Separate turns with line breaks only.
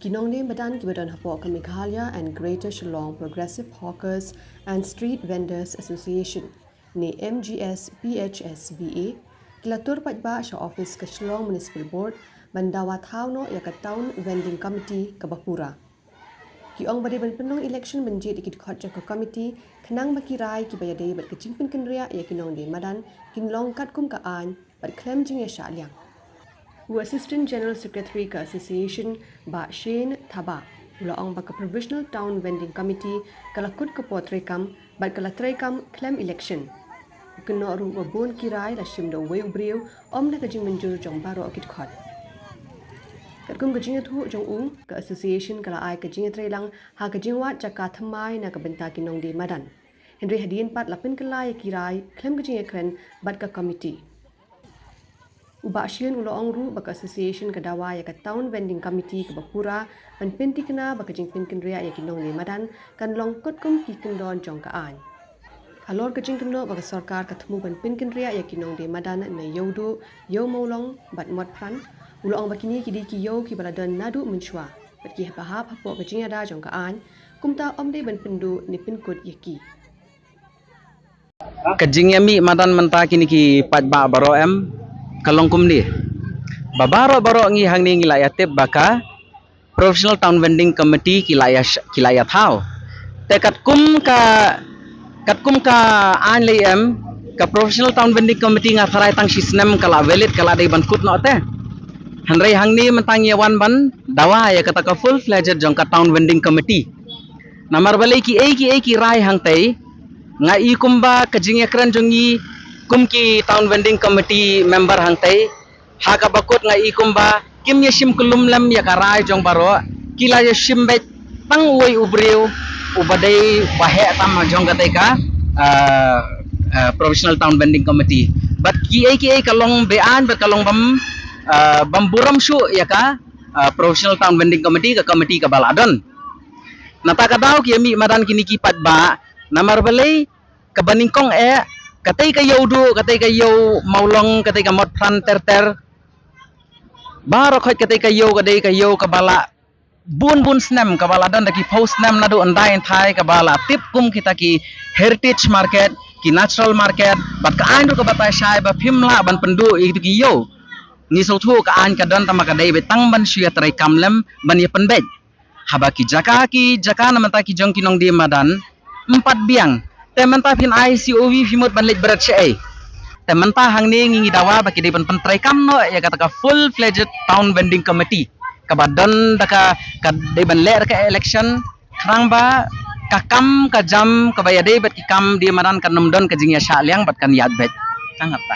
Kinongde Madan Kibadan Hapo ke Meghalaya and Greater Shillong Progressive Hawkers and Street Vendors Association ni MGS PHSVA kilatur pajba sa office ke Shillong Municipal Board bandawa thauno ya ka town vending committee ke Bapura. Kiong bade ban penong election menjadi ikit khotja ke committee kenang makirai ki bayade bat kecingpin kenria ya Kinongde Madan kinlong kat kum ka an bat klem jing ya sha liang. Assistant General Secretary ke Association Ba Shane Thaba ulaong ba ke Provisional Town Vending Committee kalakut ke potrekam bat kalatrekam claim election kena ru babon kirai la shim do we ubriu om na kajing menjur jong baro akit khot katkum kajing thu jong u ke association kala ai kajing trelang ha kajing wat jaka thamai na ka benta Kinongde Madan Henry Hadien pat lapin kala ya kirai claim kajing ekren bat ka committee Ubashian uloong ru baka association kadawa ya ka town vending committee ke Bapura ban penti kena baka jingpin kenria ya Kinongde Madan kan long kot kum ki kendon jong ka an. Halor ka jingkeno baka sarkar katemu ban pin kenria ya Kinongde Madan na yodo yo maulong bat mot pran uloong bakini kidi ki yo ki baladan nadu menchua bat ki bahap hapo ka jingada jong ka an kumta omde ban pindu ni pin kod yaki.
Kajingyami Madan menta kini ki pajba baro em kalong kumdi babaro ngi hangni ngilaya tip baka Professional Town Vending Committee kilaya thau te katkum ka an lem ka Professional Town Vending Committee nga tharai tang sisnem kala valid kala dei ban kut no te hanrei hangni mentang yawan ban dawa ya kata ka full fledged jong ka Town Vending Committee namar balai ki rai hang tei nga i kumba kajing yakran jongi kumki Town Vending Committee member hangtai haka bakut nga ikumba kim yashim kulum lam yakarai jong baro kila yashim bet tang uy ubriu ubadai bahe tam jong kateka Professional Town Vending Committee but ki kalong bean bet kalong bam buram shu yaka Professional Town Vending Committee ka baladon nata kadaw ki Madan kini ki patba namar balai kabaningkong katay kayo maulong katay ka mot pran ter baro khot katay kayo kabala bun snem kabala dan daki post snem nadu andai thai kabala tip kum kita ki heritage market ki natural market bat ka an ru ka batay shai ba phimla ban pendu itu ki yo ni so thu ka an ka don tama ka dai betang ban shia trai kamlem ban ya penbet haba ki jaka na menta ki jong Kinongde Madan 4 biang tementa pin ICOV fimot banlit berat syai tementa hangni ngi dawa baki de ban pentrai kam no ya kata ka full fledged Town Vending Committee kabadon daka ka de ban ler ka election krang ba kakam ka jam ka bayade bat ki kam di Madan kan nomdon ka jingya sha liang bat kan yad bet kangat ta